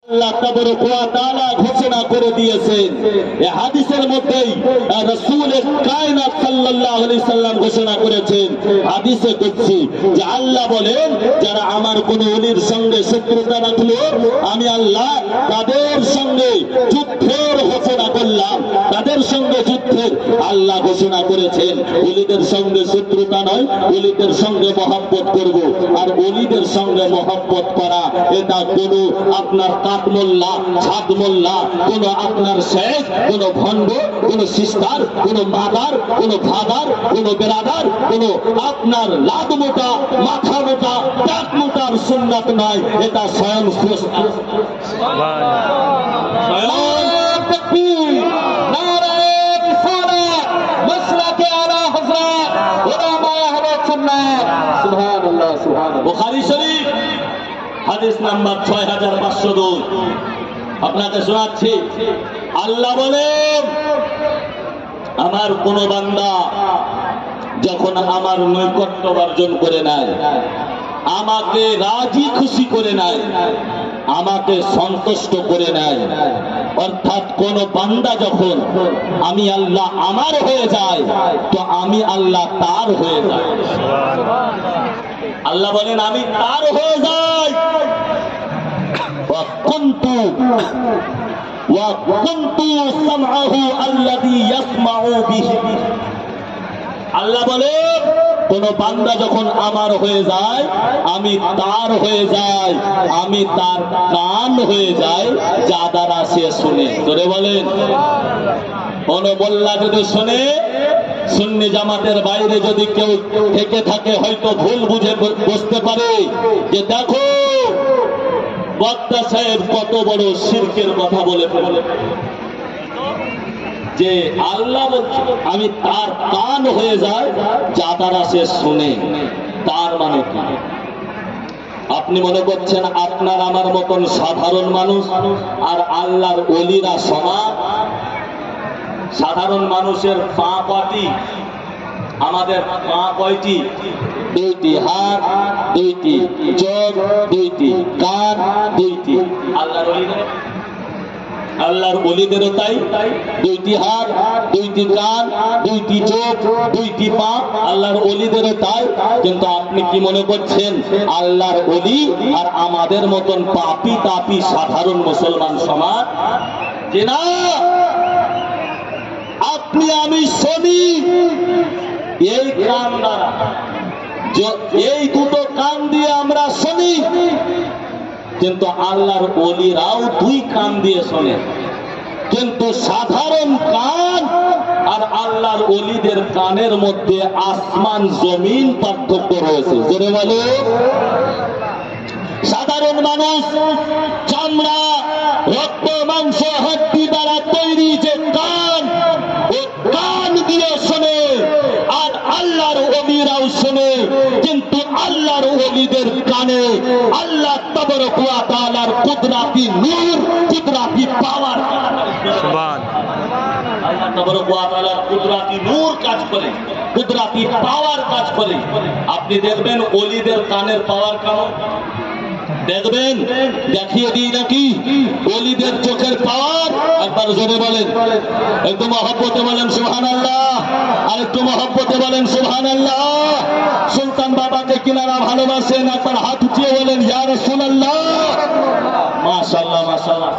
আল্লাহ তাবারক ওয়া তাআলা ঘোষণা করে দিয়েছেন। এই হাদিসের মধ্যেই রাসূল কায়নাত সাল্লাল্লাহু আলাইহি সাল্লাম ঘোষণা করেছেন হাদিসে কুদসি যে আল্লাহ বলেন, যারা আমার কোন ওলির সঙ্গে শত্রুতা রাখলো আমি আল্লাহ তাদের সঙ্গে যুদ্ধের ঘোষণা করলাম, তাদের সঙ্গে যুদ্ধের আল্লাহ ঘোষণা করেছেন। ওলিদের সঙ্গে শত্রুতা নয়, ওলিদের সঙ্গে মহব্বত করব। আর ওলিদের সঙ্গে মহব্বত করা এটা কোন আপনার মোল্লা, ছাদ মোল্লা, কোন আপনার শেখ, কোন ভণ্ড, কোন সিস্টার, কোন মাদার, কোন ফাদার, কোন বেরাদার, কোন আপনার লাদ মোটা, মাথা মোটা, টাক মোটার সুন্নাত নয়। এটা স্বয়ং স্রষ্টা বুখারী শরীফ হাদিস নাম্বার 6502 আপনাকে শোনাচ্ছি। আল্লাহ বলেন, আমার কোন বান্দা যখন আমার নৈকট্য অর্জন করে নেয়, আমাকে রাজি খুশি করে নেয়, আমাকে সন্তুষ্ট করে নেয়, অর্থাৎ কোন বান্দা যখন আমি আল্লাহ আমার হয়ে যায় তো আমি আল্লাহ তার হয়ে যাই। আল্লাহ বলেন আমি তার হয়ে যাই। আল্লাহ বলেন কোন বান্দা যখন আমার হয়ে যায় আমি তার হয়ে যাই, আমি তার কান হয়ে যাই যা দ্বারা সে শুনে। তোরে বলেন কোন বল্লা যদি শোনে, সুন্নি জামাতের বাইরে যদি কেউ থেকে থাকে হয়তো ভুল বুঝে বসতে পারে যে দেখো বক্তা সাহেব কত বড় শিরকের কথা বলে ফেলে, যে আল্লাহ বলছে আমি তার কান হয়ে যায় যা দ্বারা সে শুনে। তার মানে কি? আপনি মনে করছেন আপনার আমার মতন সাধারণ মানুষ আর আল্লাহর ওলিরা সমান? সাধারণ মানুষের পা কয়টি? আমাদের পা কয়টি? দুইটি। হাত দুইটি, চোখ দুইটি, কান দুইটি। আল্লাহর ওলিদেরও তাই, দুইটি হাত, দুইটি কান, দুইটি চোখ, দুইটি পা। আল্লাহর ওলিদেরও তাই। কিন্তু আপনি কি মনে করছেন আল্লাহর ওলি আর আমাদের মতন পাপী তাপী সাধারণ মুসলমান সমান? যে না, আপনি আমি শুনি এই কান দ্বারা, এই দুটো কান দিয়ে আমরা শুনি, কিন্তু আল্লাহর ওলিরাও দুই কান দিয়ে শোনে। কিন্তু সাধারণ কান আর আল্লাহর ওলিদের কানের মধ্যে আসমান জমিন পার্থক্য রয়েছে। জোরে বলো। সাধারণ মানুষ চামড়া, রক্ত, মাংস, হাড্ডি দ্বারা তৈরি যে কান, ও কান দিয়ে শোনে। আর আল্লাহর ওলিরাও শোনে, কিন্তু আল্লাহর ওলিদের কানে আল্লাহ তাবারক ওয়া তাআলার কুদরতি নূর, কুদরতি পাওয়ার, আল্লাহ তাবারক ওয়া তাআলার কুদরতি নূর কাজ করে, কুদরতি পাওয়ার কাজ করে। আপনি দেখবেন ওলিদের কানের পাওয়ার কেমন, দেখবেন। দেখিয়ে দিই নাকি ওলিদের চোখের পাওয়ার? একবার জোরে বলেন, একটু মহব্বতে বলেন সুবহানাল্লাহ, আর একটু মহব্বতে বলেন সুবহানাল্লাহ। সুলতান বাবাকে কিনারা ভালোবাসেন, একবার হাত উঠিয়ে বলেন ইয়া রাসূলুল্লাহ। মাশাআল্লাহ, মাশাআল্লাহ।